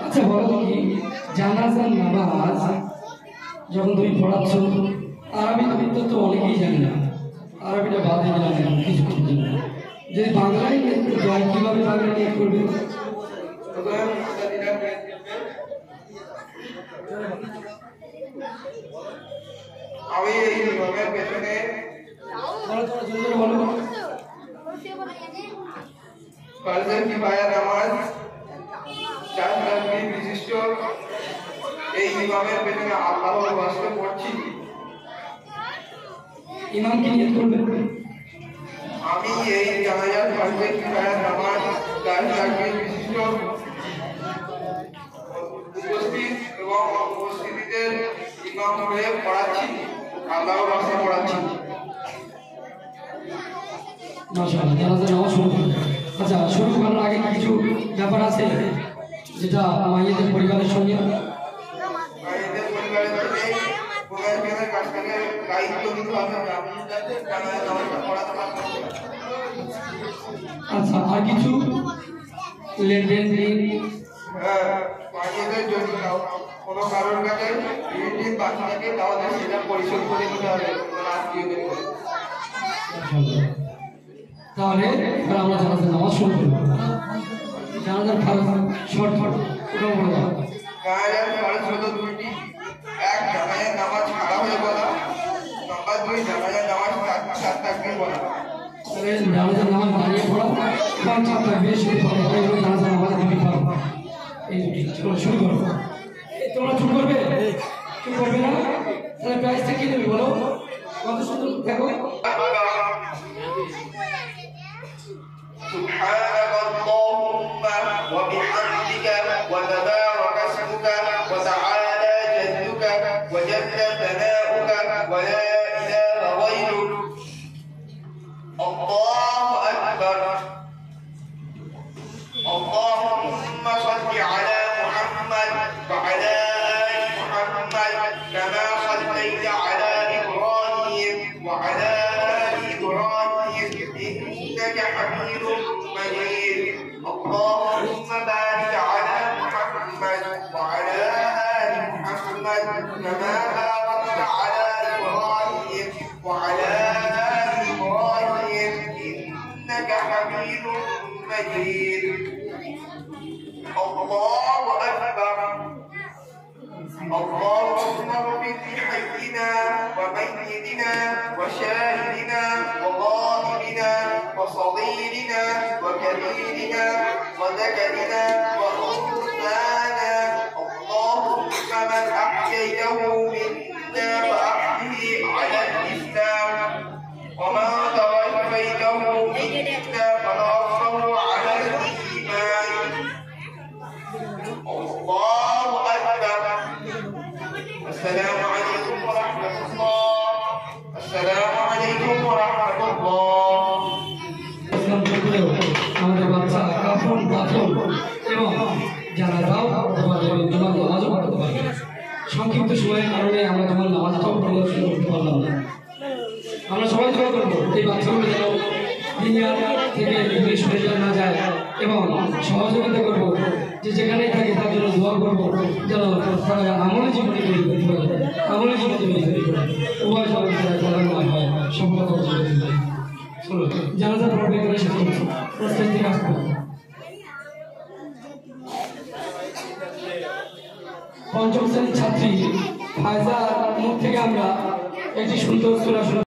আচ্ছা বলো কি, জানাজার নামাজ যখন তুমি পড়াচ্ছ, আরবি তো অনেকেই জানে না, আরবিটা বাদে জানে না, কিছু কিছু জানে না। যদি বাংলায় যায়, কিভাবে বাংলা নিয়ে করবে? আমি এই ইমামের পেছনে ফরজের কিফায়া নামাজ 4 তাকবীর বিশিষ্ট এই ইমামের পেছনে আল্লাহর ওয়াস্তে পড়ছি। ইমাম কি নিয়ত করবে? আমি এই জানাজার ফরজের কিফায়া নামাজ 4 তাকবীর বিশিষ্ট উপস্থিত এবং উপস্থিতিদের ইমাম হয়ে পড়াচ্ছি, আল্লাহর ওয়াস্তে পড়াচ্ছি। মাশাআল্লাহ, জানাজার নামাজ শুরু করবে। আচ্ছা, শুরু করার আগে কিছু ব্যাপার আছে যেটা মাইয়েদের পরিবারের সঙ্গে, মাইয়েদের পরিবারের থেকে মুয়াজ্জিনের কাছ থেকে দায়িত্ব নিতে হবে, আমি যাতে জানাজার নামাজটা পড়াতে পারবো। আচ্ছা, আর কিছু লেনদেন মাইয়েদের যদি কোনো কারোর কাছে ঋণ বাকি থাকে তাহলে সেটা পরিশোধ করে দিতে হবে আত্মীয়দের। তাহলে এবার আমরা জানাজার নামাজ শুরু করবো। জানাজার ফরজ শর্টকাট ওটাও বলে দাও। জানাজার ফরজ হলো দুইটি, এক জানাজার নামাজ খাড়া হয়ে বলা, নাম্বার 2 জানাজার নামাজ 4 তাকবীর বলা। তাহলে জানাজার নামাজ দাঁড়িয়ে পড়া বা 4 তাকবীর শুরু করা, এইগুলো জানাজার নামাজ আমি পাবো। এই দুটি চলো শুরু করো। তোমরা চুপ করবে? চুপ করবে না? তাহলে প্রাইসটা কি দেবে বলো? কত সুন্দর দেখো। سبحانك اللهم وبحمدك وتبارك اسمك وتعالى جدك وجل ثناؤك ولا إله غيرك. الله أكبر. اللهم صل على محمد وعلى آل محمد كما صليت على إبراهيم وعلى آل إبراهيم إنك حميد مجيد. اللهم بارك على محمد وعلى آل محمد كما باركت على إبراهيم وعلى آل إبراهيم إنك حميد مجيد. الله أكبر. اللهم اغفر لحينا وميتنا وشاهدنا وغائبنا وصغيرنا وكبيرنا وذكرنا وأنثانا. اللهم من أحييته منا فأحيه على الإسلام، ومن توفيته منا فتوفه على الإيمان. الله أكبر. السلام عليكم ورحمة الله. السلام عليكم ورحمة الله. আমাদের বাচ্চা কাফন পাথর এবং জানাজাও পড়তে পারবে, তোমার নামাজও পড়তে পারবে। সংক্ষিপ্ত সময়ের কারণে আমরা তোমার নামাজটাও পরিদর্শন করতে পারলাম না। আমরা সবাই দোয়া করবো এই বাচ্চাগুলো যেন দুনিয়া থেকে দূরে সরে না যায়, এবং সহযোগিতা করবো যে যেখানেই থাকে তার জন্য দোয়া করবো যেন তারা আমলে জীবনে তৈরি করতে পারে, আমলে জীবনে তৈরি করে উভয় সবাই হয় সম্পর্ক চলো জানাজা পড়বে করে শেষ করছি। প্রস্তুত থেকে আসবো। পঞ্চম শ্রেণীর ছাত্রী ফায়জার মুখ থেকে আমরা একটি সুন্দর সূরা